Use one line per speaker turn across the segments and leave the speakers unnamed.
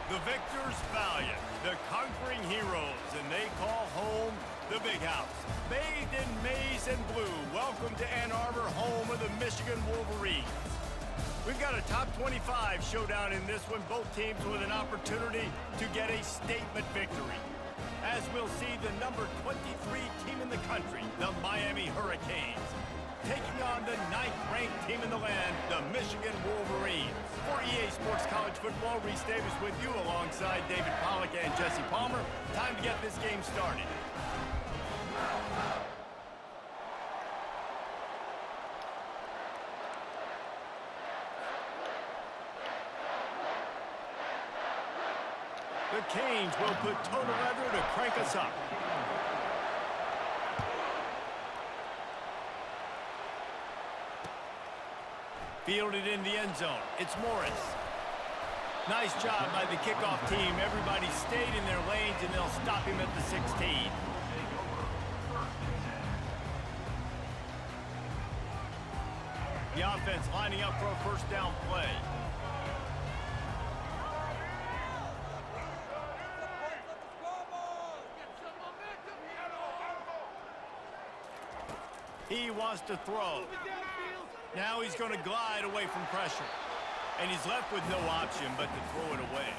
The victors valiant, the conquering heroes, and they call home the Big House. Bathed in maize and blue, welcome to Ann Arbor, home of the Michigan Wolverines. We've got a top 25 showdown in this one, both teams with an opportunity to get a statement victory. As we'll see, the number 23 team in the country, the Miami Hurricanes, taking on the 9th-ranked team in the land, the Michigan Wolverines. For EA Sports College Football, Reese Davis with you alongside David Pollack and Jesse Palmer. Time to get this game started. The Canes will put total leather to crank us up. Fielded in the end zone. It's Morris. Nice job by the kickoff team. Everybody stayed in their lanes, and they'll stop him at the 16. The offense lining up for a first down play. He wants to throw. Now he's going to glide away from pressure. And he's left with no option but to throw it away.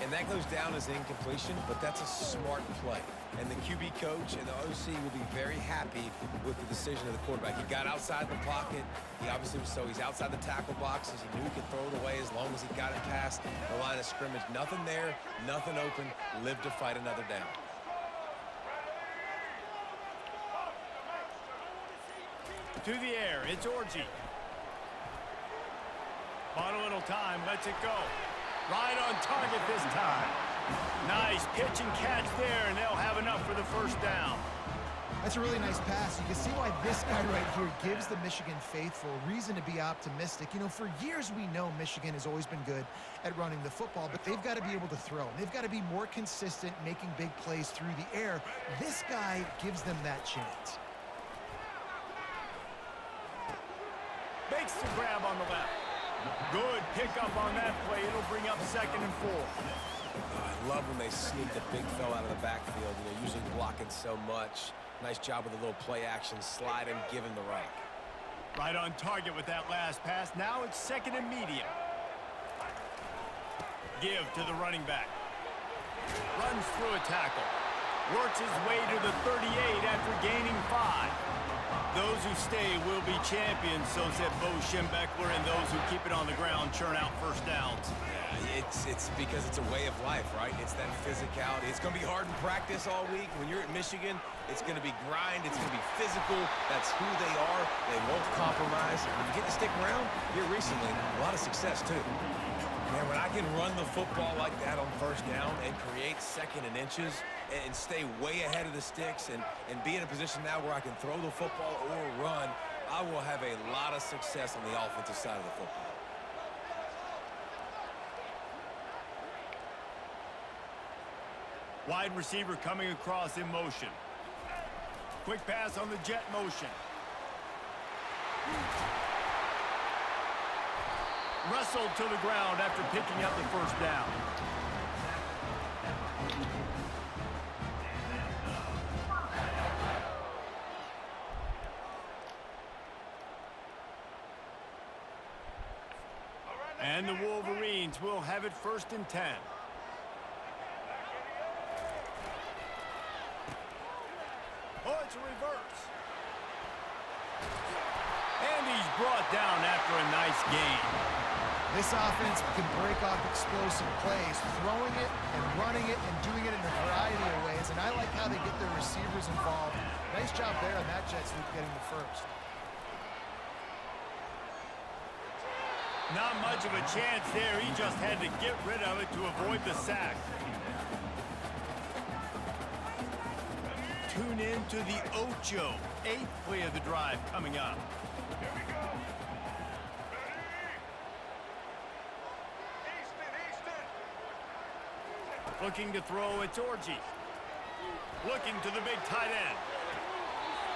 And that goes down as incompletion, but that's a smart play. And the QB coach and the OC will be very happy with the decision of the quarterback. He got outside the pocket. He obviously was he's outside the tackle boxes. He knew he could throw it away as long as he got it past the line of scrimmage. Nothing there, nothing open. Live to fight another down.
To the air, it's Orji. Bought a little time, lets it go. Right on target this time. Nice pitch and catch there, and they'll have enough for the first down.
That's a really nice pass. You can see why this guy right here gives the Michigan faithful reason to be optimistic. You know, for years we know Michigan has always been good at running the football, but they've got to be able to throw. They've got to be more consistent making big plays through the air. This guy gives them that chance.
Makes the grab on the left. Good pickup on that play. It'll bring up 2nd and 4.
I love when they sneak the big fella out of the backfield. You know, usually blocking so much. Nice job with a little play action. Slide him, give him the rock.
Right on target with that last pass. Now it's 2nd and medium. Give to the running back. Runs through a tackle. Works his way to the 38 after gaining 5. Those who stay will be champions, so said Bo Schembechler, and those who keep it on the ground churn out first downs.
Yeah, it's because it's a way of life, right? It's that physicality. It's going to be hard in practice all week. When you're at Michigan, it's going to be grind. It's going to be physical. That's who they are. They won't compromise. And when you get to stick around, here recently, a lot of success, too. Man, when I can run the football like that on first down and create 2nd and inches and stay way ahead of the sticks and be in a position now where I can throw the football or run, I will have a lot of success on the offensive side of the football.
Wide receiver coming across in motion. Quick pass on the jet motion. Wrestled to the ground after picking up the first down. And the Wolverines will have it 1st and 10. Oh, it's a reverse. And he's brought down after a nice gain.
This offense can break off explosive plays, throwing it and running it and doing it in a variety of ways. And I like how they get their receivers involved. Nice job there on that jet sweep getting the first.
Not much of a chance there. He just had to get rid of it to avoid the sack. tune in to the Ocho. 8th play of the drive coming up. Looking to throw, it's Orji. Looking to the big tight end.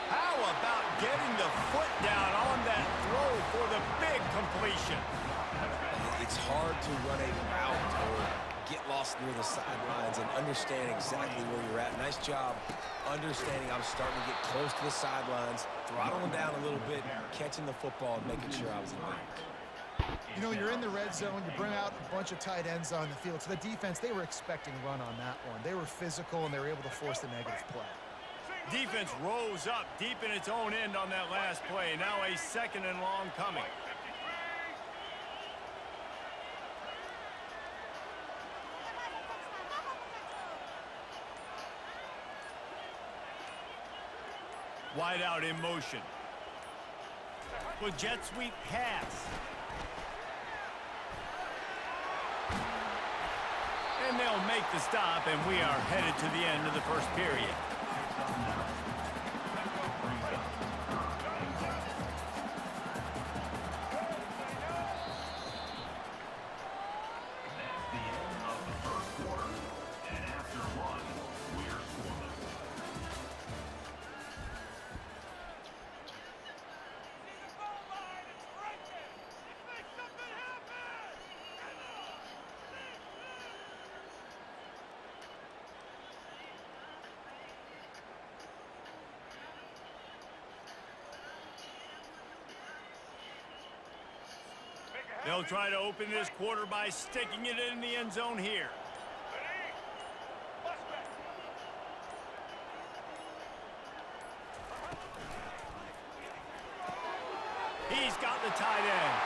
How about getting the foot down on that throw for the big completion?
It's hard to run a route or get lost near the sidelines and understand exactly where you're at. Nice job understanding I was starting to get close to the sidelines, throttling down a little bit, catching the football, and making sure I was in bounds.
You know, you're in the red zone, you bring out a bunch of tight ends on the field. So the defense, they were expecting run on that one. They were physical, and they were able to force the negative play.
Defense rose up deep in its own end on that last play. Now a 2nd and long coming. Wide out in motion. With jet sweep pass. And they'll make the stop, and we are headed to the end of the first period. They'll try to open this quarter by sticking it in the end zone here. He's got the tight end.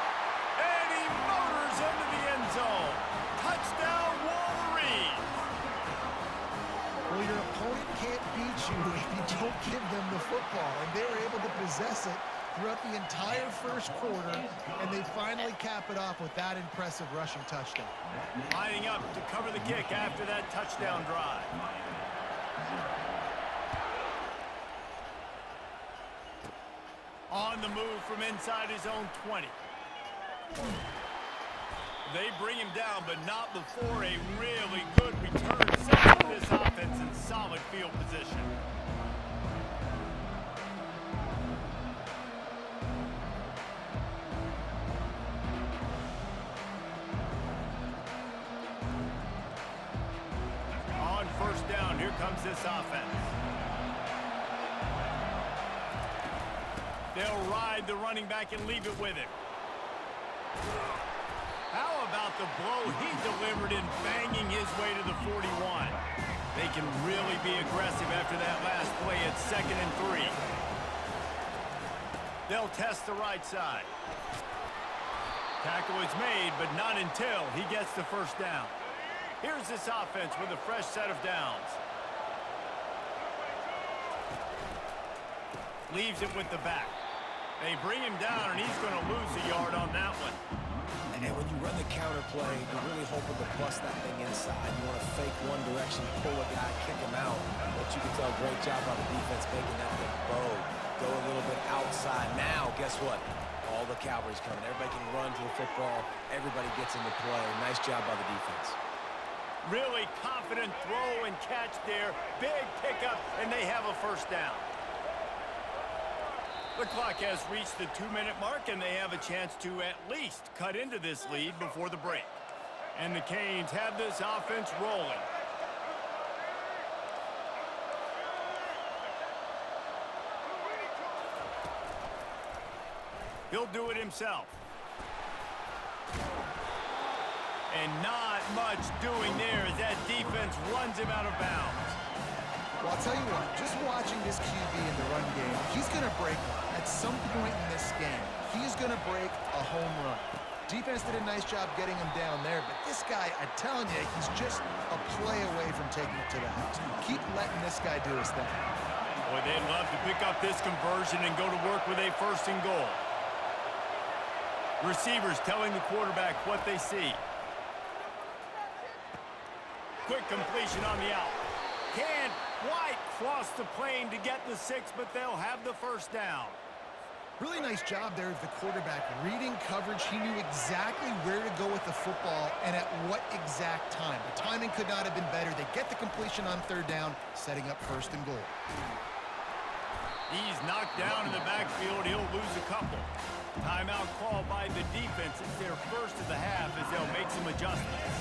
And he motors into the end zone. Touchdown, Wolverines.
Well, your opponent can't beat you if you don't give them the football. And they were able to possess it throughout the entire first quarter, and they finally cap it off with that impressive rushing touchdown.
Lining up to cover the kick after that touchdown drive. On the move from inside his own 20. They bring him down, but not before a really good return set for this offense in solid field position. On first down, here comes this offense. They'll ride the running back and leave it with him. How about the blow he delivered in banging his way to the 41? They can really be aggressive after that last play at 2nd and 3. They'll test the right side. Tackle is made, but not until he gets the first down. Here's this offense with a fresh set of downs. Leaves it with the back. They bring him down, and he's going to lose a yard on that one.
And when you run the counter play, you're really hoping to bust that thing inside. You want to fake one direction, pull a guy, kick him out. But you can tell, great job by the defense making that thing bow. Go a little bit outside. Now, guess what? All the cavalry's coming. Everybody can run to the football. Everybody gets into play. Nice job by the defense.
Really confident throw and catch there. Big pickup, and they have a first down. The clock has reached the 2-minute mark, and they have a chance to at least cut into this lead before the break. And the Canes have this offense rolling. He'll do it himself. And not much doing there as that defense runs him out of bounds.
Well, I'll tell you what, just watching this QB in the run game, he's going to break one. At some point in this game, he's going to break a home run. Defense did a nice job getting him down there, but this guy, I'm telling you, he's just a play away from taking it to the house. Keep letting this guy do his thing.
Boy, they'd love to pick up this conversion and go to work with a 1st and goal. Receivers telling the quarterback what they see. Quick completion on the out. Can't quite cross the plane to get the 6, but they'll have the first down.
Really nice job there of the quarterback. Reading coverage, he knew exactly where to go with the football and at what exact time. The timing could not have been better. They get the completion on third down, setting up first and goal.
He's knocked down in the backfield. He'll lose a couple. Timeout called by the defense. It's their first of the half as they'll make some adjustments.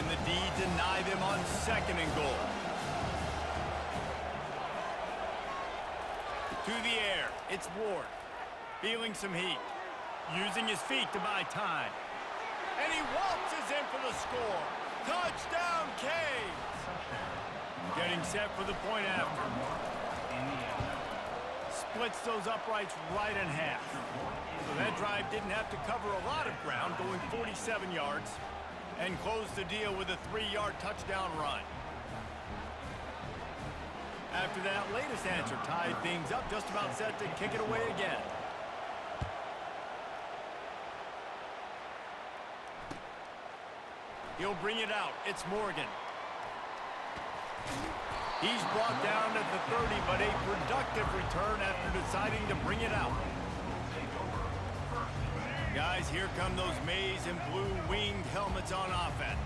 And the D deny them on second and goal. To the air, it's Ward. Feeling some heat. Using his feet to buy time. And he waltzes in for the score. Touchdown, Canes! Getting set for the point after. Splits those uprights right in half. So that drive didn't have to cover a lot of ground, going 47 yards. And closed the deal with a 3-yard touchdown run. After that latest answer tied things up, just about set to kick it away again. He'll bring it out. It's Morgan. He's brought down at the 30, but a productive return after deciding to bring it out. Guys, here come those maize and blue winged helmets on offense.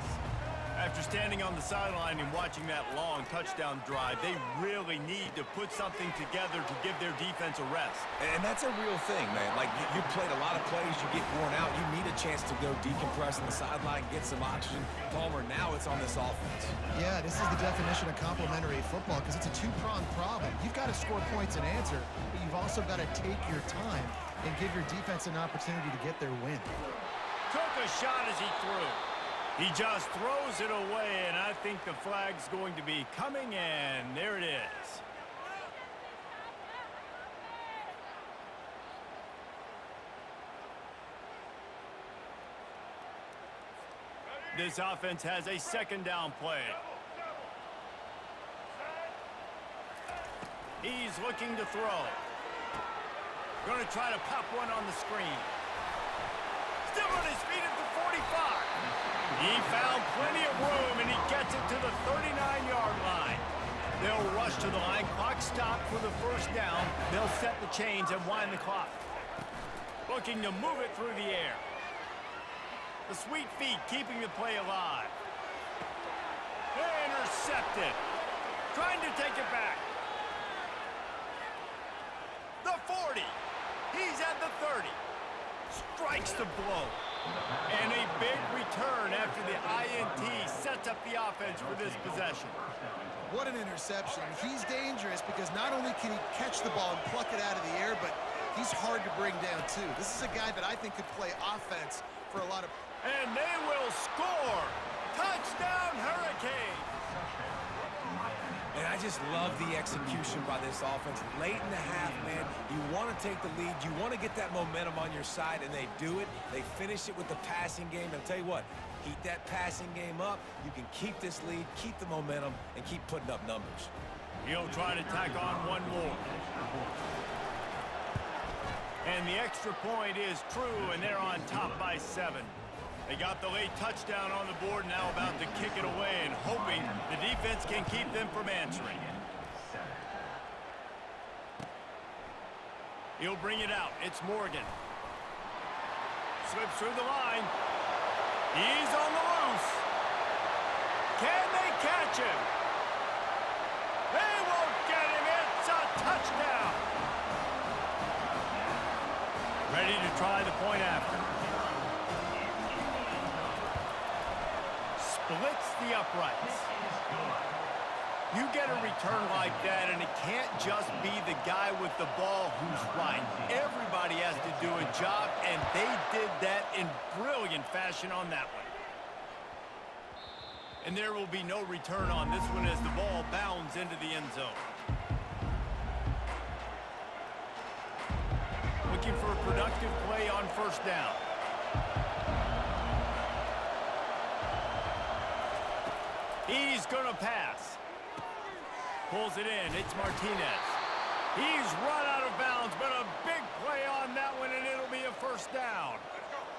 After standing on the sideline and watching that long touchdown drive, they really need to put something together to give their defense a rest.
And that's a real thing, man. Like, you played a lot of plays, you get worn out, you need a chance to go decompress on the sideline, get some oxygen. Palmer, now it's on this offense.
Yeah, this is the definition of complementary football because it's a two-pronged problem. You've got to score points and answer, but you've also got to take your time and give your defense an opportunity to get their win.
Took a shot as he threw. He just throws it away, and I think the flag's going to be coming, and there it is. This offense has a second down play. He's looking to throw. Going to try to pop one on the screen. Still on his feet at the 45. He found plenty of room, and he gets it to the 39-yard line. They'll rush to the line. Clock stopped for the first down. They'll set the chains and wind the clock. Looking to move it through the air. The sweet feet keeping the play alive. Intercepted. Trying to take it back. The 40. He's at the 30. Strikes the blow. And a big return after the INT sets up the offense for this possession.
What an interception. He's dangerous because not only can he catch the ball and pluck it out of the air, but he's hard to bring down too. This is a guy that I think could play offense for a lot of...
And they will score! Touchdown, Hurricanes!
And I just love the execution by this offense. Late in the half, man, you want to take the lead. You want to get that momentum on your side, and they do it. They finish it with the passing game. And I'll tell you what, heat that passing game up. You can keep this lead, keep the momentum, and keep putting up numbers.
He'll try to tack on one more. And the extra point is true, and they're on top by 7. They got the late touchdown on the board, now about to kick it away and hoping the defense can keep them from answering. He'll bring it out. It's Morgan. Slips through the line. He's on the loose. Can they catch him? They won't get him. It's a touchdown. Ready to try the point after. Splits the uprights. You get a return like that, and it can't just be the guy with the ball who's right. Everybody has to do a job, and they did that in brilliant fashion on that one. And there will be no return on this one as the ball bounds into the end zone. Looking for a productive play on first down. He's going to pass. Pulls it in. It's Martinez. He's run out of bounds, but a big play on that one, and it'll be a first down.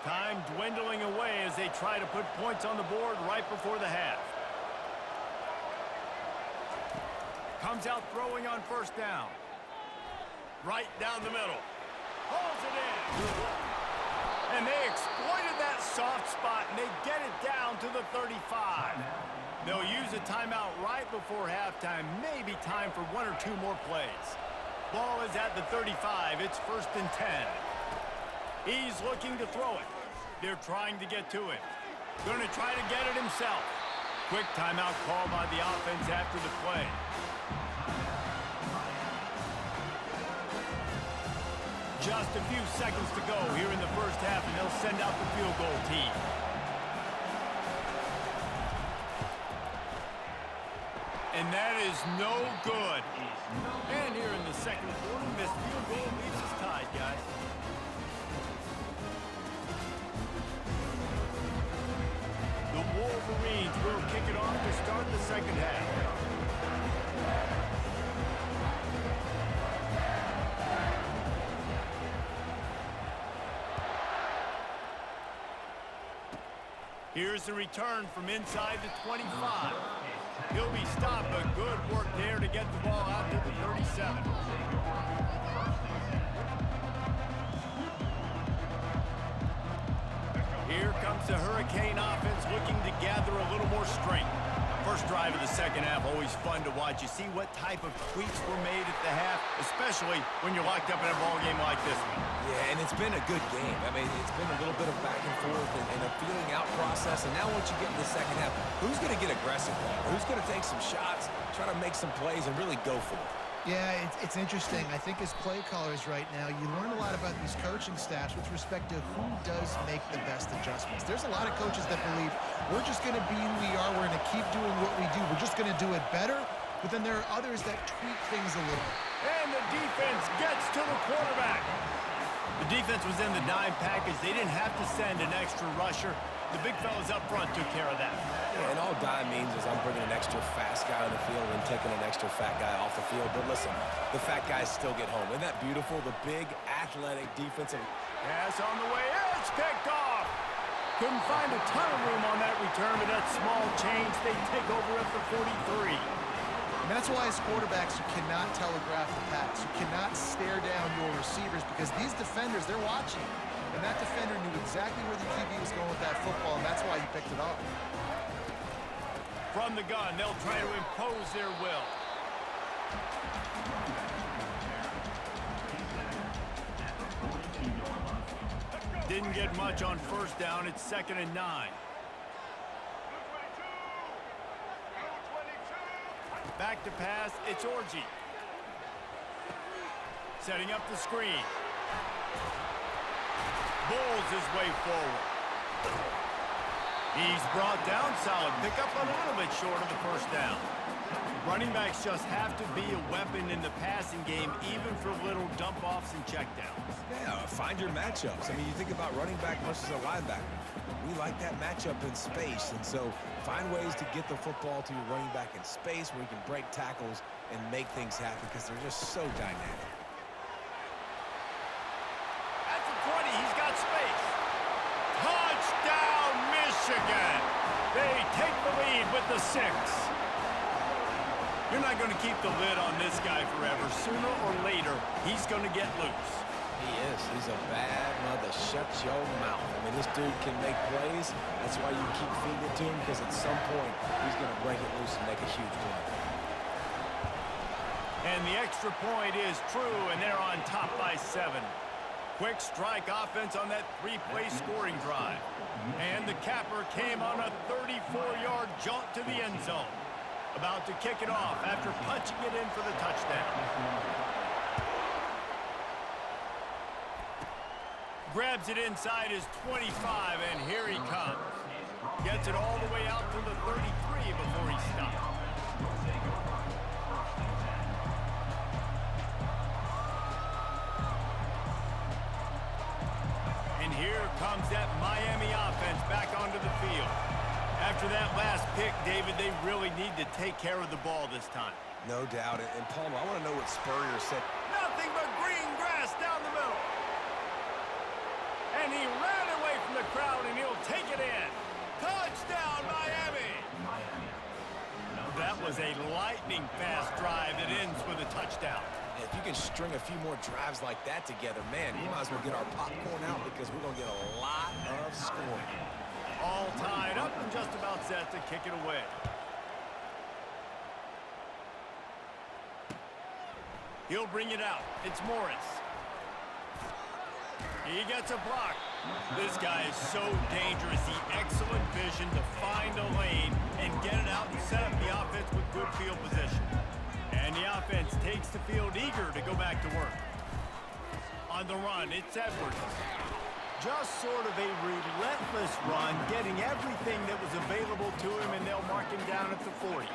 Time dwindling away as they try to put points on the board right before the half. Comes out throwing on first down. Right down the middle. Holds it in. And they exploited that soft spot, and they get it down to the 35. They'll use a timeout right before halftime. Maybe time for 1 or 2 more plays. Ball is at the 35. It's 1st and 10. He's looking to throw it. They're trying to get to it. Going to try to get it himself. Quick timeout call by the offense after the play. Just a few seconds to go here in the first half, and they'll send out the field goal team. And that is no good. And here in the second quarter, missed field goal leaves us tied, guys. The Wolverines will kick it off to start the second half. Here's the return from inside the 25. He'll be stopped, but good work there to get the ball out to the 37. Here comes the Hurricane offense looking to gather a little more strength. First drive of the second half, always fun to watch. You see what type of tweaks were made at the half, especially when you're locked up in a ball game like this one.
Yeah, and it's been a good game. I mean, it's been a little bit of back and forth and a feeling out process. And now once you get in the second half, who's going to get aggressive there? Who's going to take some shots, try to make some plays, and really go for it?
Yeah, it's interesting. I think as play callers right now, you learn a lot about these coaching staffs with respect to who does make the best adjustments. There's a lot of coaches that believe we're just going to be who we are. We're going to keep doing what we do. We're just going to do it better. But then there are others that tweak things a little.
And the defense gets to the quarterback. The defense was in the dime package. They didn't have to send an extra rusher. The big fellas up front took care of that.
Yeah, and all dime means is I'm bringing an extra fast guy on the field and taking an extra fat guy off the field. But listen, the fat guys still get home. Isn't that beautiful? The big, athletic, defensive...
Pass on the way. It's picked off. Couldn't find a ton of room on that return, but that small change, they take over at the 43.
And that's why as quarterbacks, you cannot telegraph the pass. You cannot stare down your receivers because these defenders, they're watching. And that defender knew exactly where the QB was going with that football, and that's why he picked it off.
From the gun, they'll try to impose their will. Didn't get much on first down. It's 2nd and 9. Back to pass. It's Orji. Setting up the screen. Bowls his way forward. He's brought down solid. Pick up a little bit short of the first down. Running backs just have to be a weapon in the passing game, even for little dump-offs and checkdowns.
Yeah, find your matchups. I mean, you think about running back versus a linebacker. We like that matchup in space, and so find ways to get the football to your running back in space where you can break tackles and make things happen because they're just so dynamic.
At the 20, he's got space. Touchdown, Michigan! They take the lead with the 6. You're not going to keep the lid on this guy forever. Sooner or later, he's going to get loose.
He is. He's a bad mother. Shut your mouth. I mean, this dude can make plays. That's why you keep feeding it to him, because at some point, he's going to break it loose and make a huge play.
And the extra point is true, and they're on top by 7. Quick strike offense on that 3-play scoring drive. And the capper came on a 34-yard jaunt to the end zone. About to kick it off after punching it in for the touchdown. Grabs it inside his 25, and here he comes. Gets it all the way out to the 33 before he stops. And here comes that Miami offense back onto the field. After that last pick, David, they really need to take care of the ball this time.
No doubt. And Palmer, I want to know what Spurrier said.
Nothing but green grass down the middle. And he ran away from the crowd, and he'll take it in. Touchdown, Miami! That was a lightning-fast drive that ends with a touchdown.
If you can string a few more drives like that together, man, we might as well get our popcorn out because we're going to get a lot of scoring.
All tied up and just about set to kick it away. He'll bring it out. It's Morris. He gets a block. This guy is so dangerous. The excellent vision to find a lane and get it out and set up the offense with good field position. And the offense takes the field eager to go back to work. On the run, it's Edwards. Just sort of a relentless run, getting everything that was available to him, and they'll mark him down at the 40.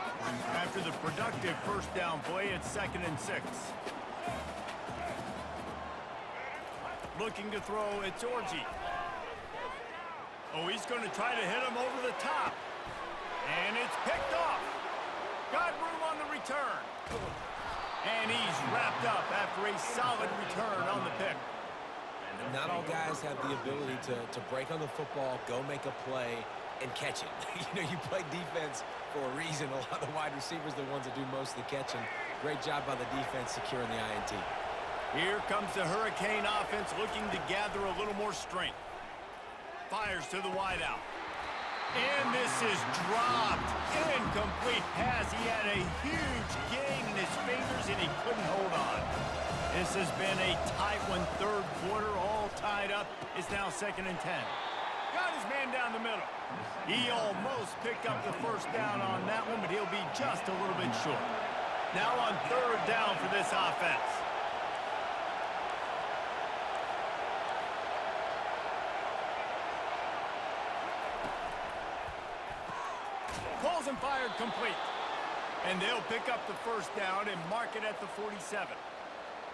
After the productive first down play, it's 2nd and 6. Looking to throw, it's Orji. Oh, he's going to try to hit him over the top. And it's picked off. Got room on the return. And he's wrapped up after a solid return on the pick.
Not all guys have the ability to break on the football, go make a play, and catch it. You know, you play defense for a reason. A lot of the wide receivers are the ones that do most of the catching. Great job by the defense securing the INT.
Here comes the Hurricane offense looking to gather a little more strength. Fires to the wideout. And this is dropped. Incomplete pass. He had a huge gain in his fingers and he couldn't hold on. This has been a tight one, third quarter, all tied up. It's now 2nd and 10. Got his man down the middle. He almost picked up the first down on that one, but he'll be just a little bit short. Now on 3rd down for this offense. Pulls and fired complete. And they'll pick up the first down and mark it at the 47.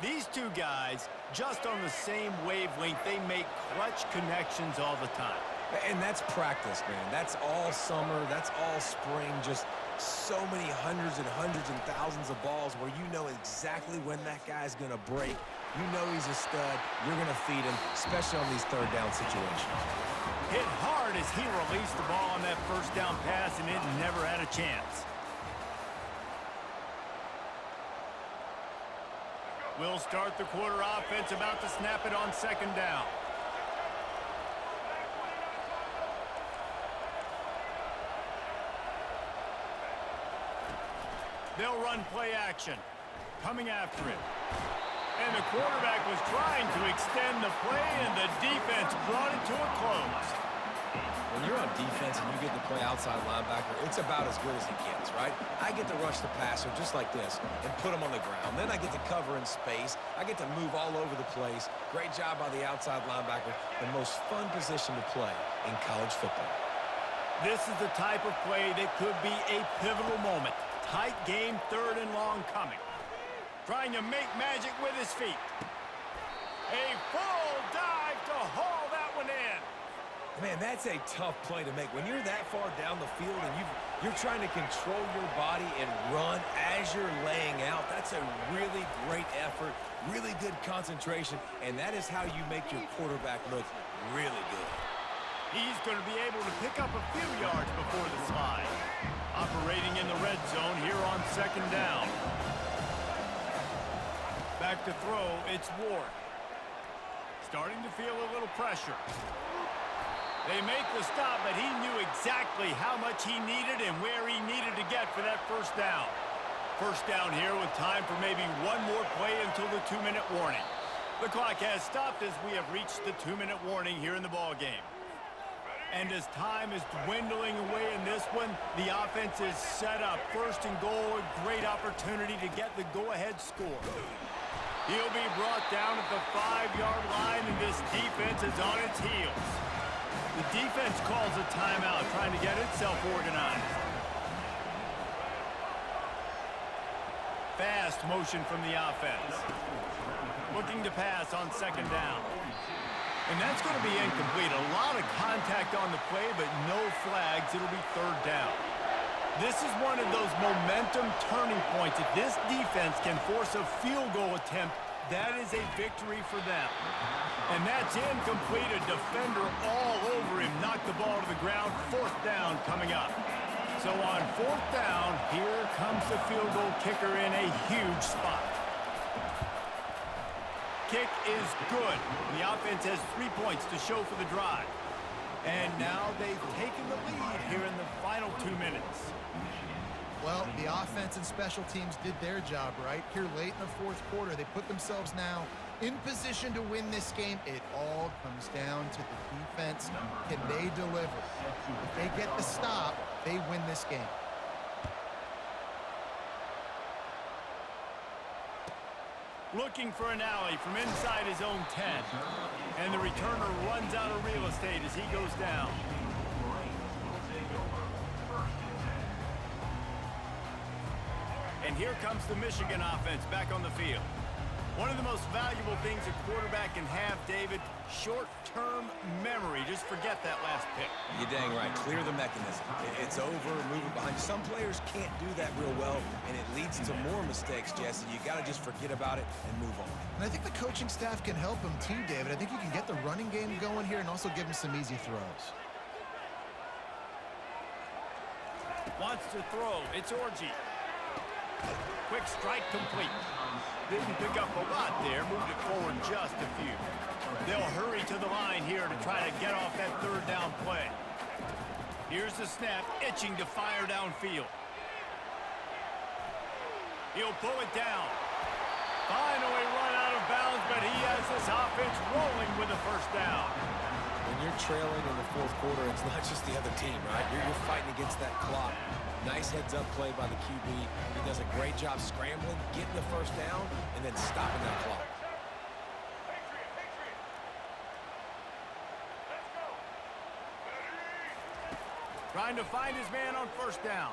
These two guys, just on the same wavelength, they make clutch connections all the time.
And that's practice, man. That's all summer. That's all spring. Just so many hundreds and thousands of balls where you know exactly when that guy's going to break. You know he's a stud. You're going to feed him, especially on these 3rd down situations.
Hit hard as he released the ball on that first down pass, and it never had a chance. We'll start the quarter offense, about to snap it on 2nd down. They'll run play action. Coming after it. And the quarterback was trying to extend the play, and the defense brought it to a close.
When you're on defense and you get to play outside linebacker, it's about as good as it gets, right? I get to rush the passer just like this and put him on the ground. Then I get to cover in space. I get to move all over the place. Great job by the outside linebacker. The most fun position to play in college football.
This is the type of play that could be a pivotal moment. Tight game, 3rd and long coming. Trying to make magic with his feet. A full dive to haul that one in.
Man, that's a tough play to make. When you're that far down the field and you're trying to control your body and run as you're laying out, that's a really great effort, really good concentration, and that is how you make your quarterback look really good.
He's going to be able to pick up a few yards before the slide. Operating in the red zone here on 2nd down. Back to throw, it's Ward. Starting to feel a little pressure. They make the stop, but he knew exactly how much he needed and where he needed to get for that first down. First down here with time for maybe one more play until the 2-minute warning. The clock has stopped as we have reached the 2-minute warning here in the ballgame. And as time is dwindling away in this one, the offense is set up. 1st and goal, a great opportunity to get the go-ahead score. He'll be brought down at the 5-yard line, and this defense is on its heels. The defense calls a timeout, trying to get itself organized. Fast motion from the offense. Looking to pass on 2nd down. And that's going to be incomplete. A lot of contact on the play, but no flags. It'll be 3rd down. This is one of those momentum turning points. If this defense can force a field goal attempt, that is a victory for them. And that's incomplete. A defender all over him. Knocked the ball to the ground. 4th down coming up. So on 4th down, here comes the field goal kicker in a huge spot. Kick is good. The offense has 3 points to show for the drive. And now they've taken the lead here in the final 2 minutes.
Well, the offense and special teams did their job, right? Here late in the 4th quarter, they put themselves now in position to win this game. It all comes down to the defense. Can they deliver? If they get the stop, they win this game.
Looking for an alley from inside his own 10. And the returner runs out of real estate as he goes down. And here comes the Michigan offense back on the field. One of the most valuable things a quarterback can have, David, short-term memory. Just forget that last pick.
You're dang right. Clear the mechanism. It's over, moving behind you. Some players can't do that real well, and it leads to more mistakes, Jesse. You got to just forget about it and move on.
And I think the coaching staff can help him too, David. I think you can get the running game going here and also give him some easy throws.
Wants to throw. It's Orji. Quick strike complete. Didn't pick up a lot there. Moved it forward just a few. They'll hurry to the line here to try to get off that 3rd down play. Here's the snap, itching to fire downfield. He'll pull it down. Finally run out of bounds, but he has this offense rolling with a 1st down.
When you're trailing in the 4th quarter, it's not just the other team, right? You're fighting against that clock. Nice heads-up play by the QB. He does a great job scrambling, getting the 1st down, and then stopping that clock.
Trying to find his man on 1st down.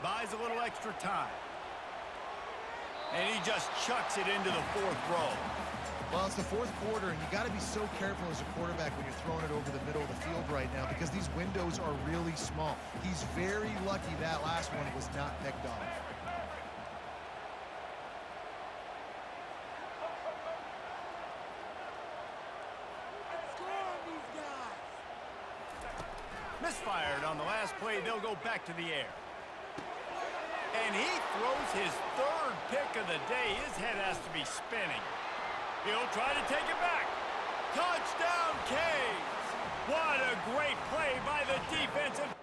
Buys a little extra time. And he just chucks it into the 4th row.
Well, it's the 4th quarter, and you got to be so careful as a quarterback when you're throwing it over the middle of the field right now because these windows are really small. He's very lucky that last one was not picked off.
Misfired on the last play. They'll go back to the air. And he throws his 3rd pick of the day. His head has to be spinning. He'll try to take it back. Touchdown, Canes! What a great play by the defensive.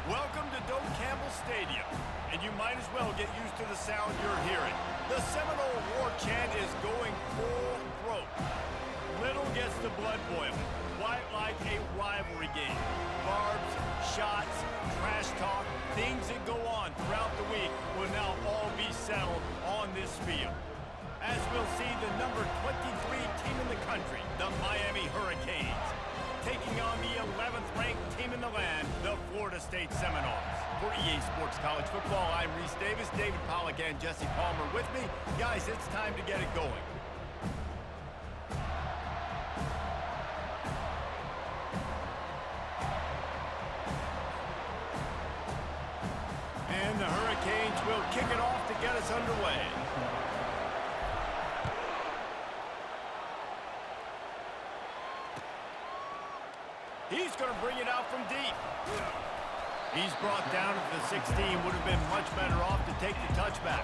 Welcome to Doak Campbell Stadium, and you might as well get used to the sound you're hearing. The Seminole war chant is going full throat. Little gets the blood boiling, quite like a rivalry game. Barbs, shots, trash talk, things that go on throughout the week will now all be settled on this field. As we'll see the number 23 team in the country, the Miami Hurricanes, taking on the 11th ranked team in the land, the Florida State Seminoles. For EA Sports College Football, I'm Reese Davis, David Pollack, and Jesse Palmer with me. Guys, it's time to get it going. kick it off to get us underway. He's going to bring it out from deep. He's brought down at the 16. Would have been much better off to take the touchback.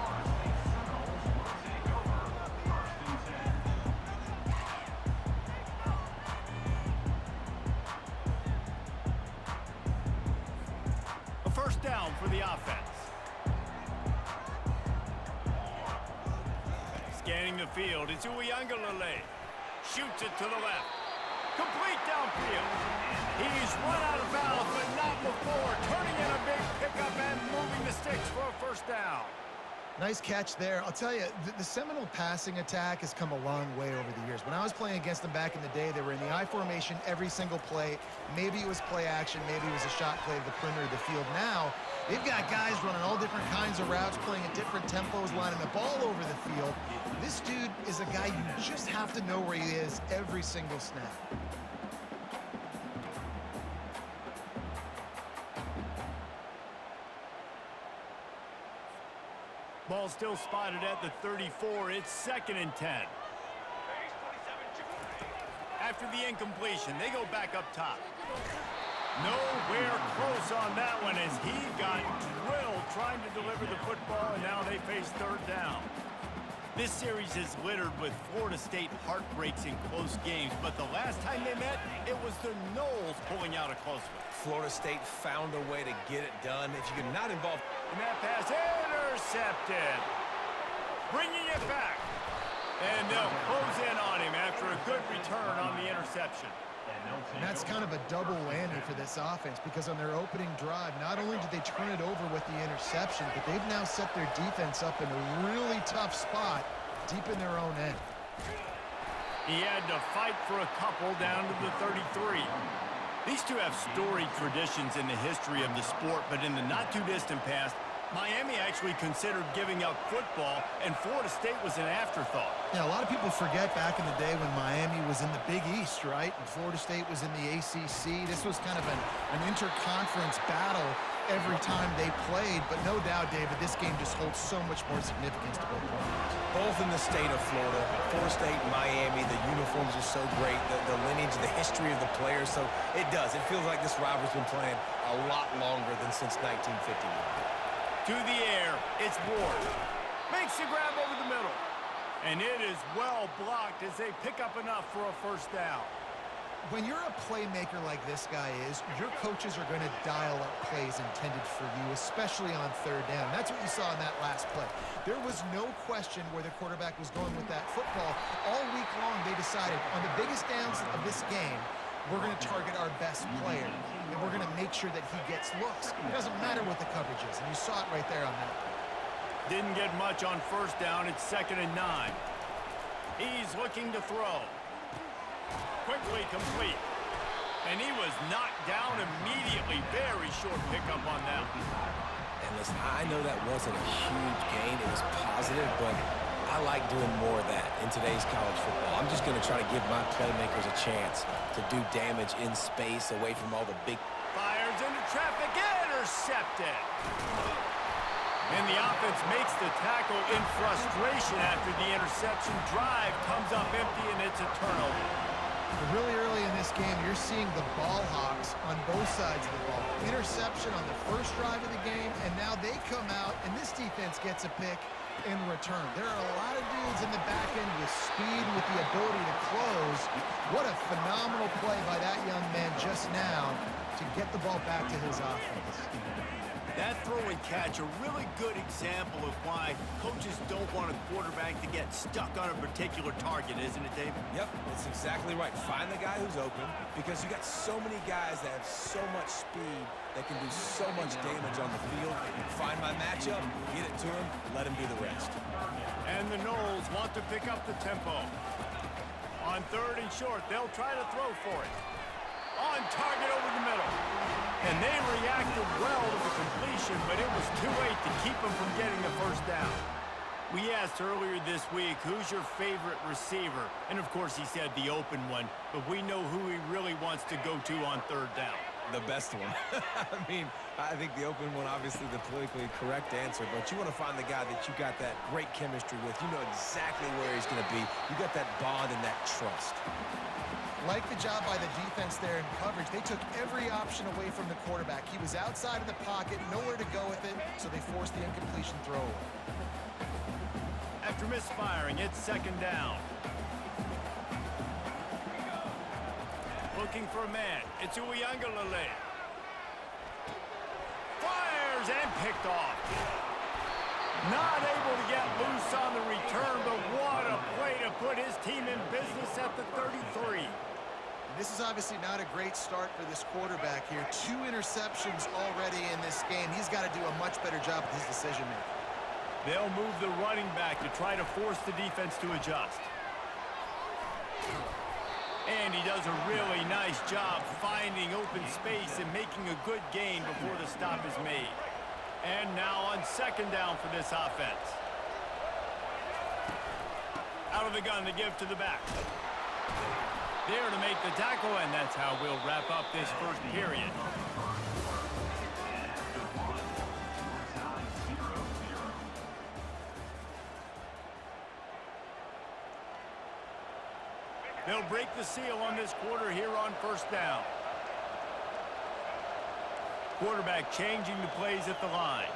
A first down for the offense. Scanning the field, it's Uiagalelei. Shoots it to the left. Complete downfield. He's run out of bounds, but not before. Turning in a big pickup and moving the sticks for a first down.
Nice catch there. I'll tell you, the Seminole passing attack has come a long way over the years. When I was playing against them back in the day, they were in the I formation every single play. Maybe it was play action. Maybe it was a shot play to the perimeter of the field. Now, they've got guys running all different kinds of routes, playing at different tempos, lining up all over the field. This dude is a guy you just have to know where he is every single snap.
Ball still spotted at the 34. It's 2nd and 10. After the incompletion, they go back up top. Nowhere close on that one as he got drilled trying to deliver the football, and now they face 3rd down. This series is littered with Florida State heartbreaks in close games, but the last time they met, it was the Noles pulling out a close one.
Florida State found a way to get it done. If you could not involve...
And that pass intercepted. Bringing it back. And they'll close in on him after a good return on the interception.
And that's kind of a double whammy for this offense because on their opening drive, not only did they turn it over with the interception, but they've now set their defense up in a really tough spot deep in their own end.
He had to fight for a couple down to the 33. These two have storied traditions in the history of the sport, but in the not-too-distant past, Miami actually considered giving up football, and Florida State was an afterthought.
Yeah, a lot of people forget back in the day when Miami was in the Big East, right? And Florida State was in the ACC. This was kind of an interconference battle every time they played. But no doubt, David, this game just holds so much more significance to both programs.
Both in the state of Florida, Florida State, Miami, the uniforms are so great, the lineage, the history of the players. So it does. It feels like this rivalry's been playing a lot longer than since 1951.
To the air, it's Ward. Makes the grab over the middle. And it is well blocked as they pick up enough for a first down.
When you're a playmaker like this guy is, your coaches are going to dial up plays intended for you, especially on 3rd down. That's what you saw in that last play. There was no question where the quarterback was going with that football. All week long, they decided on the biggest downs of this game, we're going to target our best player, and we're going to make sure that he gets looks. It doesn't matter what the coverage is, and you saw it right there on that play.
Didn't get much on first down. It's 2nd and 9. He's looking to throw. Quickly complete. And he was knocked down immediately. Very short pickup on that.
And listen, I know that wasn't a huge gain. It was positive, but I like doing more of that in today's college football. I'm just going to try to give my playmakers a chance to do damage in space away from all the big...
Fires into traffic. Intercepted. And the offense makes the tackle in frustration after the interception. Drive comes up empty, and it's a turnover.
Really early in this game, you're seeing the ball hawks on both sides of the ball. Interception on the first drive of the game, and now they come out, and this defense gets a pick in return. There are a lot of dudes in the back end with speed, with the ability to close. What a phenomenal play by that young man just now to get the ball back to his offense.
That throw and catch, a really good example of why coaches don't want a quarterback to get stuck on a particular target, isn't it, David?
Yep, that's exactly right. Find the guy who's open because you got so many guys that have so much speed that can do so much damage on the field. Find my matchup, get it to him, let him do the rest.
And the Noles want to pick up the tempo. On 3rd and short, they'll try to throw for it. On target over the middle. And they reacted well to the completion, but it was too late to keep them from getting the first down. We asked earlier this week, who's your favorite receiver? And of course he said the open one, but we know who he really wants to go to on 3rd down.
The best one. I mean, I think the open one, obviously the politically correct answer, but you want to find the guy that you got that great chemistry with. You know exactly where he's going to be. You got that bond and that trust.
Like the job by the defense there in coverage. They took every option away from the quarterback. He was outside of the pocket, nowhere to go with it, so they forced the incompletion throw.
After misfiring, it's second down. Looking for a man. It's Uiagalelei. Fires and picked off. Not able to get loose on the return, but what a play to put his team in business at the 33.
This is obviously not a great start for this quarterback here. 2 interceptions already in this game. He's got to do a much better job with his decision-making.
They'll move the running back to try to force the defense to adjust. And he does a really nice job finding open space and making a good gain before the stop is made. And now on second down for this offense. Out of the gun to give to the back. There to make the tackle, and that's how we'll wrap up this first period. They'll break the seal on this quarter here on first down. Quarterback changing the plays at the line.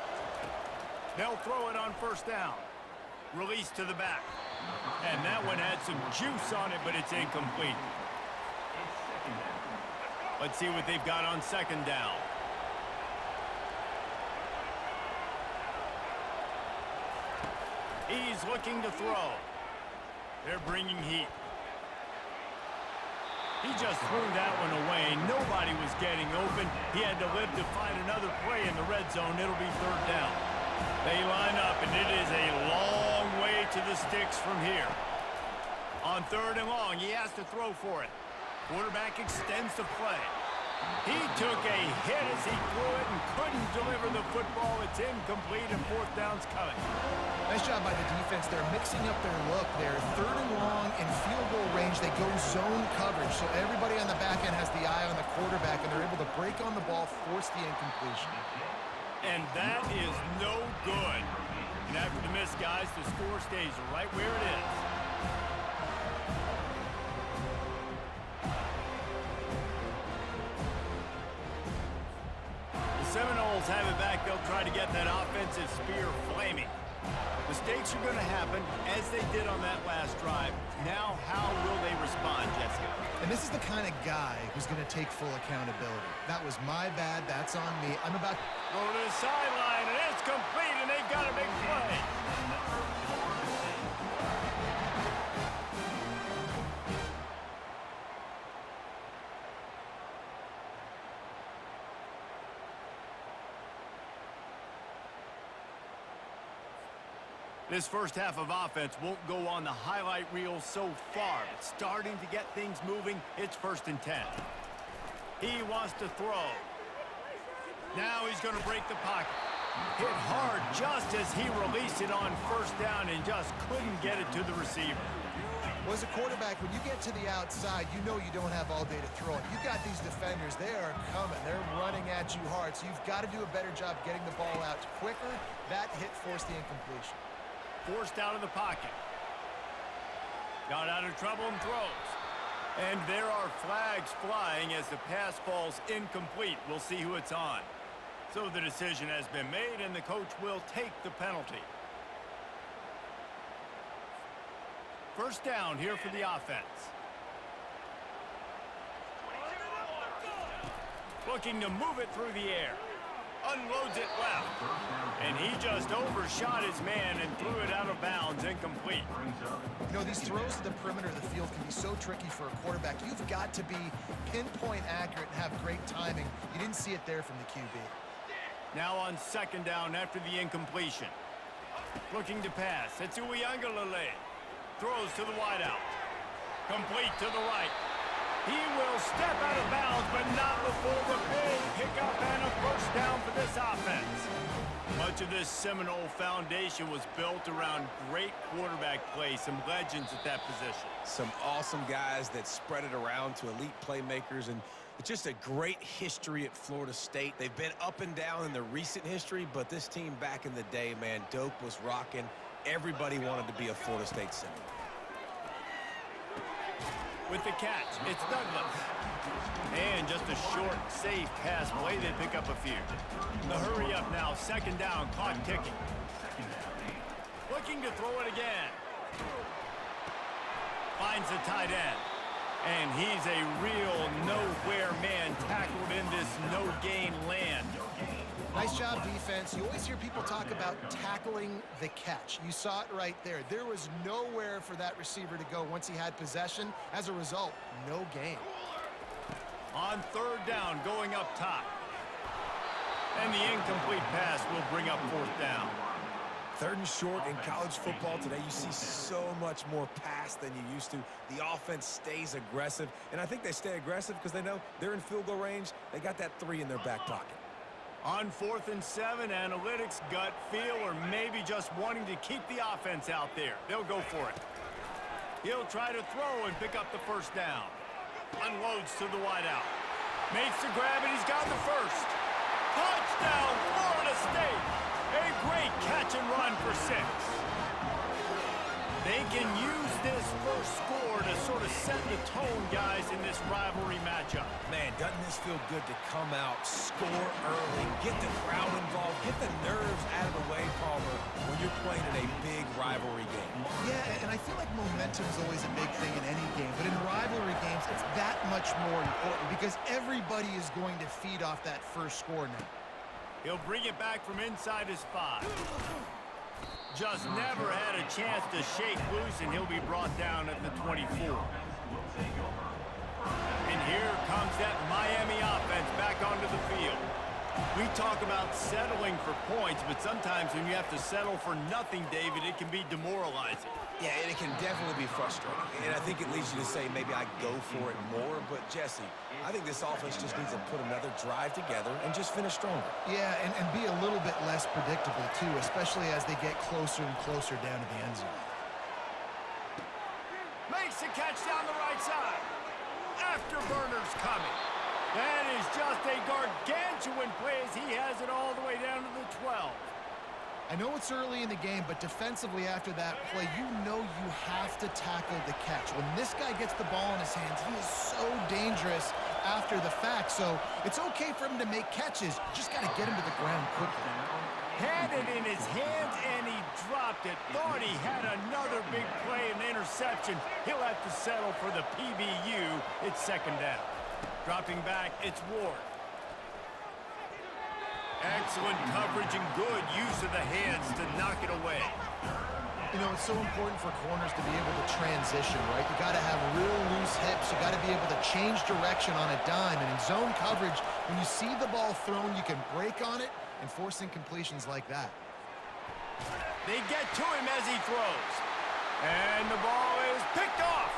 They'll throw it on first down. Release to the back. And that one had some juice on it, but it's incomplete. Let's see what they've got on second down. He's looking to throw. They're bringing heat. He just threw that one away. Nobody was getting open. He had to live to find another play in the red zone. It'll be third down. They line up, and it is a long way to the sticks from here. On third and long, he has to throw for it. Quarterback extends the play. He took a hit as he threw it and couldn't deliver the football. It's incomplete, and fourth down's coming.
Nice job by the defense. They're mixing up their look there. Third and long in field goal range. They go zone coverage, so everybody on the back end has the eye on the quarterback, and they're able to break on the ball, force the incompletion.
And that is no good. And after the miss, guys, the score stays right where it is. The Seminoles have it back. They'll try to get that offensive spear flaming. Mistakes are going to happen, as they did on that last drive. Now, how will they respond, Jessica?
And this is the kind of guy who's going to take full accountability. That was my bad. That's on me. I'm about to
go to the sideline, and it's complete, and they've got a big play. This first half of offense won't go on the highlight reel so far, but starting to get things moving. It's first and 10. He wants to throw. Now he's going to break the pocket. Hit hard just as he released it on first down and just couldn't get it to the receiver.
Well, as a quarterback, when you get to the outside, you know you don't have all day to throw it. You've got these defenders. They are coming. They're running at you hard, so you've got to do a better job getting the ball out quicker. That hit forced the incompletion.
Forced out of the pocket. Got out of trouble and throws. And there are flags flying as the pass falls incomplete. We'll see who it's on. So the decision has been made, and the coach will take the penalty. First down here for the offense. Looking to move it through the air. Unloads it left. And he just overshot his man and threw it out of bounds, incomplete.
You know, these throws to the perimeter of the field can be so tricky for a quarterback. You've got to be pinpoint accurate and have great timing. You didn't see it there from the QB.
Now on second down after the incompletion. Looking to pass. It's Uiagalelei. Throws to the wideout. Complete to the right. He will step out of bounds, but not before the big pickup and a first down for this offense. Much of this Seminole foundation was built around great quarterback play, some legends at that position.
Some awesome guys that spread it around to elite playmakers, and It's just a great history at Florida State. They've been up and down in the recent history, but this team back in the day, man, Doak was rocking. Everybody wanted to be a Florida State center.
With the catch, it's Douglas. And just a short, safe pass play. They pick up a few. The hurry up now, second down, clock ticking. Looking to throw it again. Finds the tight end. And he's a real nowhere man tackled in this no-gain land.
Nice job, defense. You always hear people talk about tackling the catch. You saw it right there. There was nowhere for that receiver to go once he had possession. As a result, no gain.
On third down, going up top. And the incomplete pass will bring up fourth down.
Third and short in college football today, you see so much more pass than you used to. The offense stays aggressive, and I think they stay aggressive because they know they're in field goal range. They got that 3 in their back pocket.
On 4th and 7, analytics, gut feel, or maybe just wanting to keep the offense out there. They'll go for it. He'll try to throw and pick up the first down. Unloads to the wideout. Makes the grab, and he's got the first. Touchdown, Florida State! A great catch and run for 6. They can use this first score to sort of set the tone, guys, in this rivalry matchup.
Man, doesn't this feel good to come out, score early, get the crowd involved, get the nerves out of the way, Palmer, when you're playing in a big rivalry game?
Yeah, and I feel like momentum is always a big thing in any game, but in rivalry games, it's that much more important because everybody is going to feed off that first score now.
He'll bring it back from inside his 5. Just never had a chance to shake loose, and he'll be brought down at the 24. And here comes that Miami offense back onto the field. We talk about settling for points, but sometimes when you have to settle for nothing, David, it can be demoralizing.
Yeah, and it can definitely be frustrating. And I think it leads you to say maybe I go for it more. But, Jesse, I think this offense just needs to put another drive together and just finish stronger.
Yeah, and be a little bit less predictable, too, especially as they get closer and closer down to the end zone.
Makes the catch down the right side. Afterburner's coming. That is just a gargantuan play as he has it all the way down to the 12.
I know it's early in the game, but defensively after that play, you know you have to tackle the catch. When this guy gets the ball in his hands, he is so dangerous after the fact. So it's okay for him to make catches. You just got to get him to the ground quickly.
Had it in his hands, and he dropped it. Thought he had another big play, an interception. He'll have to settle for the PBU. It's second down. Dropping back, it's Ward. Excellent coverage and good use of the hands to knock it away.
You know, it's so important for corners to be able to transition, right? You got to have real loose hips. You got to be able to change direction on a dime. And in zone coverage, when you see the ball thrown, you can break on it and force incompletions like that.
They get to him as he throws. And the ball is picked off.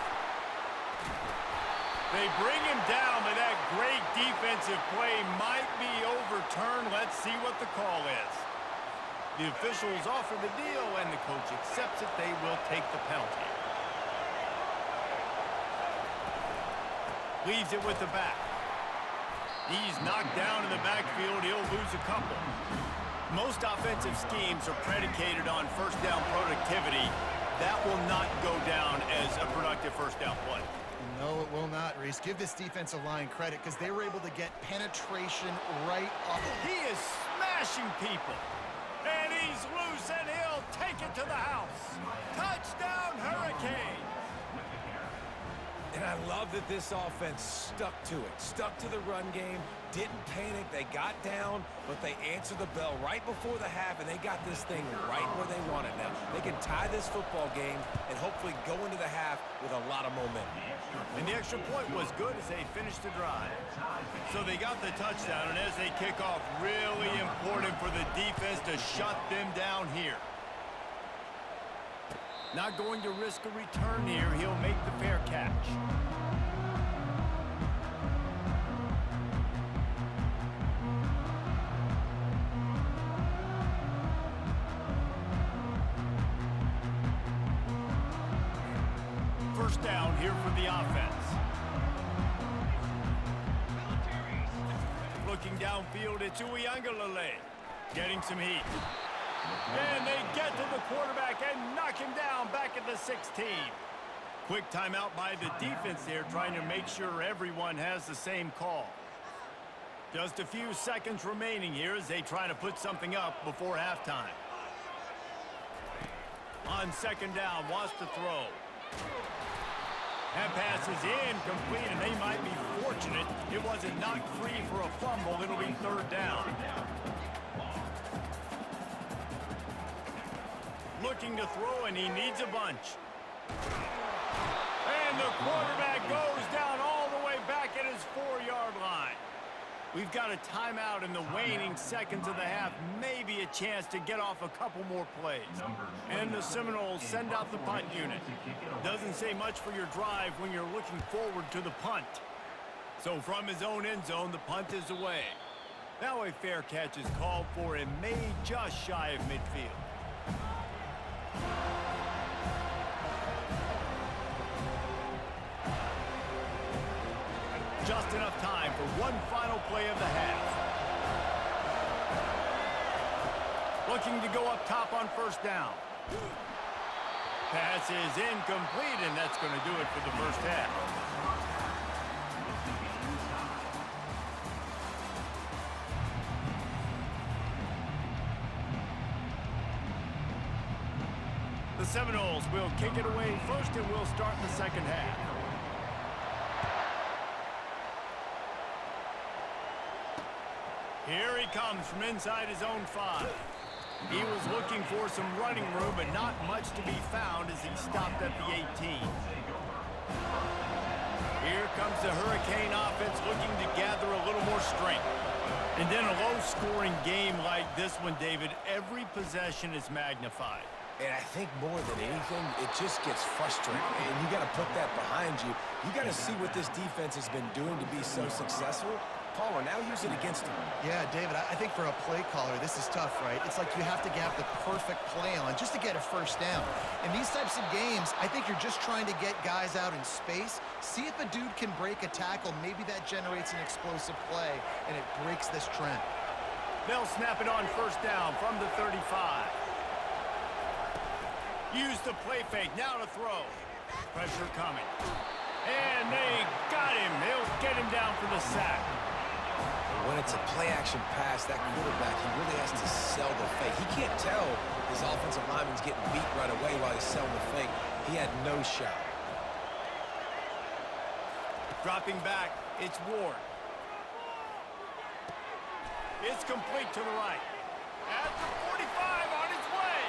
They bring him down, but that great defensive play might be overturned. Let's see what the call is. The officials offer the deal, and the coach accepts it. They will take the penalty. Leaves it with the back. He's knocked down in the backfield. He'll lose a couple. Most offensive schemes are predicated on first down productivity. That will not go down as a productive first down play.
No, it will not, Reese. Give this defensive line credit because they were able to get penetration right off.
He is smashing people. And he's loose, and he'll take it to the house. Touchdown, Hurricane.
And I love that this offense stuck to it, stuck to the run game, didn't panic. They got down, but they answered the bell right before the half, and they got this thing right where they want it now. They can tie this football game and hopefully go into the half with a lot of momentum.
And the extra point was good as they finished the drive. So they got the touchdown, and as they kick off, really important for the defense to shut them down here. Not going to risk a return here. He'll make the fair catch. First down here for the offense. downfield, it's Uiagalelei getting some heat. And they get to the quarterback and knock him down back at the 16. Quick timeout by the defense there, trying to make sure everyone has the same call. Just a few seconds remaining here as they try to put something up before halftime. On second down, wants to throw. That pass is incomplete, and they might be fortunate it wasn't knocked free for a fumble. It'll be third down. Looking to throw, and he needs a bunch. And the quarterback goes down all the way back at his 4-yard line. We've got a timeout in the waning seconds of the half, maybe a chance to get off a couple more plays. And the Seminoles send out the punt unit. Doesn't say much for your drive when you're looking forward to the punt. So from his own end zone, the punt is away. Now a fair catch is called for and made just shy of midfield. Just enough time for one final play of the half. Looking to go up top on first down. Pass is incomplete, and that's going to do it for the first half. The Seminoles will kick it away first, and we'll start the second half. Here he comes from inside his own 5. He was looking for some running room, but not much to be found as he stopped at the 18. Here comes the Hurricane offense looking to gather a little more strength. And then a low-scoring game like this one, David, every possession is magnified.
And I think more than anything, it just gets frustrating. And you got to put that behind you. You got to see what this defense has been doing to be so successful. Caller, now use it against him.
Yeah, David, I think for a play caller, this is tough, right? It's like you have to have the perfect play on just to get a first down. In these types of games, I think you're just trying to get guys out in space, see if a dude can break a tackle. Maybe that generates an explosive play, and it breaks this trend.
They'll snap it on first down from the 35. Use the play fake, now to throw. Pressure coming. And they got him. They'll get him down for the sack.
When it's a play-action pass, that quarterback, he really has to sell the fake. He can't tell his offensive lineman's getting beat right away while he's selling the fake. He had no shot.
Dropping back, it's Ward. It's complete to the right. At the 45, on his way.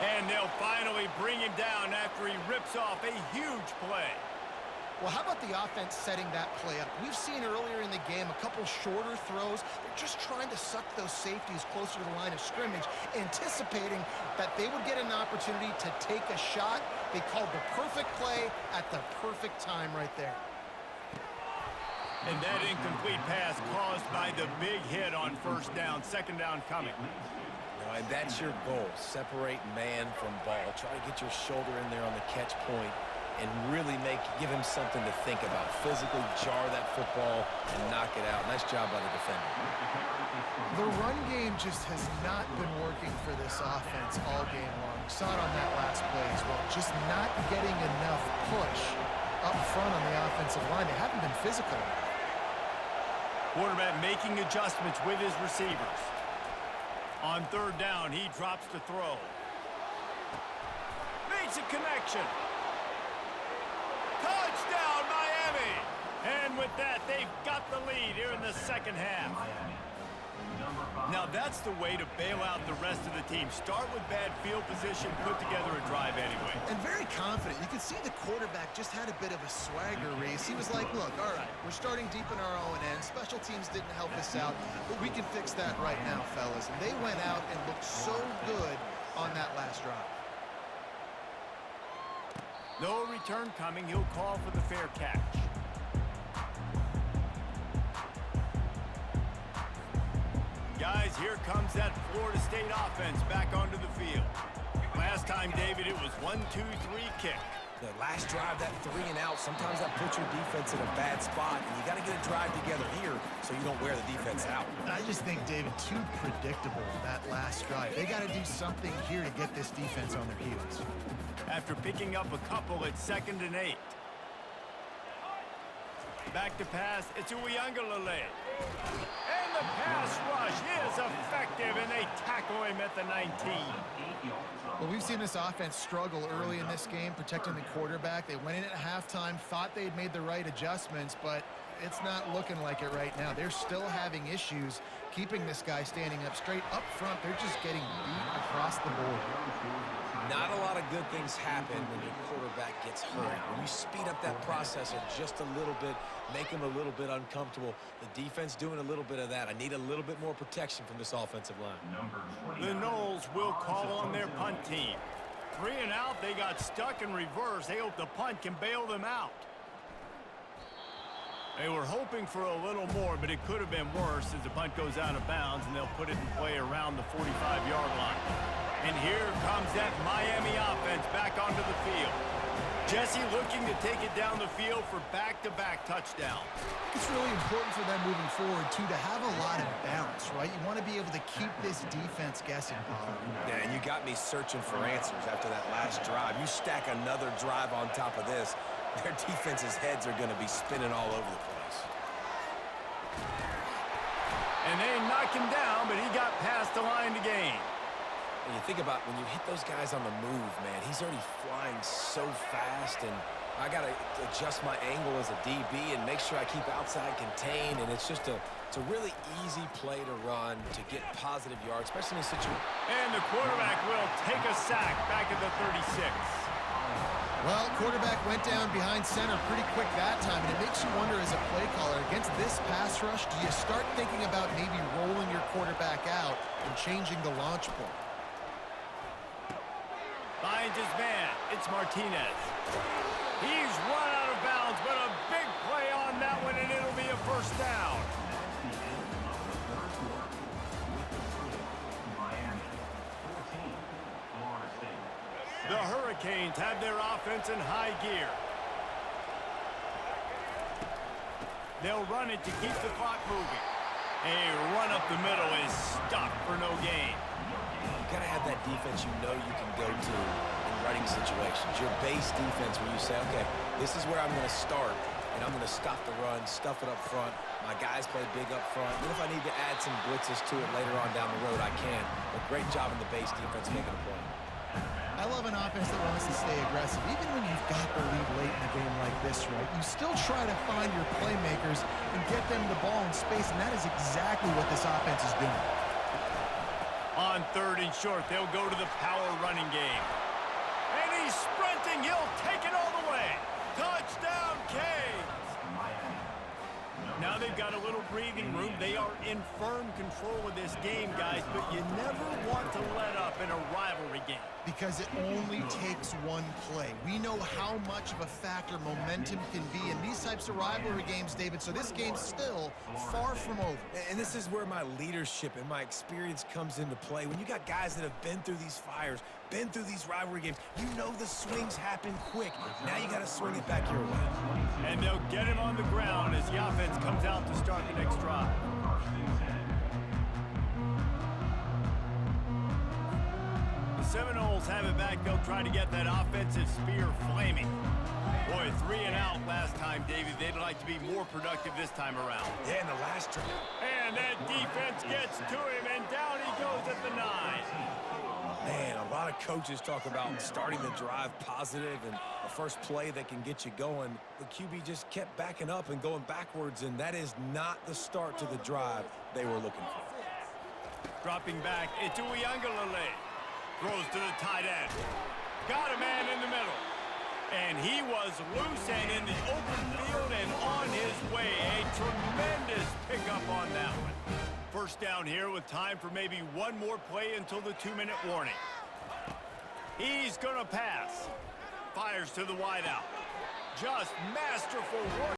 And they'll finally bring him down after he rips off a huge play.
Well, how about the offense setting that play up? We've seen earlier in the game a couple shorter throws. They're just trying to suck those safeties closer to the line of scrimmage, anticipating that they would get an opportunity to take a shot. They called the perfect play at the perfect time right there.
And that incomplete pass caused by the big hit on first down. Second down coming.
And that's your goal. Separate man from ball. Try to get your shoulder in there on the catch point and really give him something to think about. Physically jar that football and knock it out. Nice job by the defender.
The run game just has not been working for this offense all game long. Saw it on that last play as well. Just not getting enough push up front on the offensive line. They haven't been physical.
Quarterback making adjustments with his receivers. On third down, he drops to throw. Makes a connection. Touchdown, Miami! And with that, they've got the lead here in the second half. Now, that's the way to bail out the rest of the team. Start with bad field position, put together a drive anyway.
And very confident. You can see the quarterback just had a bit of a swagger race. He was like, look, all right, we're starting deep in our own end. Special teams didn't help us out, but we can fix that right now, fellas. And they went out and looked so good on that last drive.
No return coming. He'll call for the fair catch. Guys, here comes that Florida State offense back onto the field. Last time, David, it was 1-2-3 kick.
The last drive, that 3 and out, sometimes that puts your defense in a bad spot, and you got to get a drive together here so you don't wear the defense out.
I just think, David, too predictable, that last drive. They got to do something here to get this defense on their heels.
After picking up a couple, it's 2nd and 8. Back to pass, it's Uiagalelei. And the pass rush is effective, and they tackle him at the 19.
Well, we've seen this offense struggle early in this game, protecting the quarterback. They went in at halftime, thought they'd made the right adjustments, but it's not looking like it right now. They're still having issues keeping this guy standing up straight. Up front, they're just getting beat across the board.
Not a lot of good things happen when your quarterback gets hurt. When you speed up that processor just a little bit, make him a little bit uncomfortable, the defense doing a little bit of that. I need a little bit more protection from this offensive line.
The Noles will call on their punt team. 3 and out, they got stuck in reverse. They hope the punt can bail them out. They were hoping for a little more, but it could have been worse as the punt goes out of bounds, and they'll put it in play around the 45-yard line. And here comes that Miami offense back onto the field. Jesse looking to take it down the field for back-to-back touchdowns.
It's really important for them moving forward, too, to have a lot of balance, right? You want to be able to keep this defense guessing, Bob.
Yeah, and you got me searching for answers after that last drive. You stack another drive on top of this, their defense's heads are going to be spinning all over the place.
And they knock him down, but he got past the line to gain.
And you think about when you hit those guys on the move, man, he's already flying so fast, and I got to adjust my angle as a DB and make sure I keep outside contained, and it's just it's a really easy play to run to get positive yards, especially in a situation.
And the quarterback will take a sack back at the 36.
Well, quarterback went down behind center pretty quick that time, and it makes you wonder as a play caller, against this pass rush, do you start thinking about maybe rolling your quarterback out and changing the launch point?
Finds his man. It's Martinez. He's run out of bounds, but a big play on that one, and it'll be a first down. The Hurricanes have their offense in high gear. They'll run it to keep the clock moving. A run up the middle is stopped for no gain.
You got to have that defense you know you can go to in running situations. Your base defense where you say, okay, this is where I'm going to start, and I'm going to stop the run, stuff it up front. My guys play big up front. And if I need to add some blitzes to it later on down the road, I can. But great job in the base defense making a play.
I love an offense that wants to stay aggressive. Even when you've got the lead late in a game like this, right, you still try to find your playmakers and get them the ball in space, and that is exactly what this offense is doing.
On 3rd and short, they'll go to the power running game. And he's sprinting. He'll take it all the way. Touchdown, Canes. Now they've got a little breathing room. They are in firm control of this game, guys, but you never want to let up in a rivalry game.
Because it only takes one play. We know how much of a factor momentum can be in these types of rivalry games, David, so this game's still far from over.
And this is where my leadership and my experience comes into play. When you got guys that have been through these fires, been through these rivalry games, you know the swings happen quick. Now you got to swing it back your way.
And they'll get him on the ground as the offense comes out to start the next drive. The Seminoles have it back. They'll try to get that offensive spear flaming. Boy, 3 and out last time, Davey. They'd like to be more productive this time around.
Yeah, in the last drive.
And that defense gets to him, and down he goes at the 9.
Man, a lot of coaches talk about starting the drive positive and a first play that can get you going. The QB just kept backing up and going backwards, and that is not the start to the drive they were looking for.
Dropping back, it's Uiagalelei. Throws to the tight end. Got a man in the middle. And he was loose and in the open field and on his way. A tremendous pickup on that one. First down here with time for maybe one more play until the 2-minute warning. He's going to pass. Fires to the wideout. Just masterful work.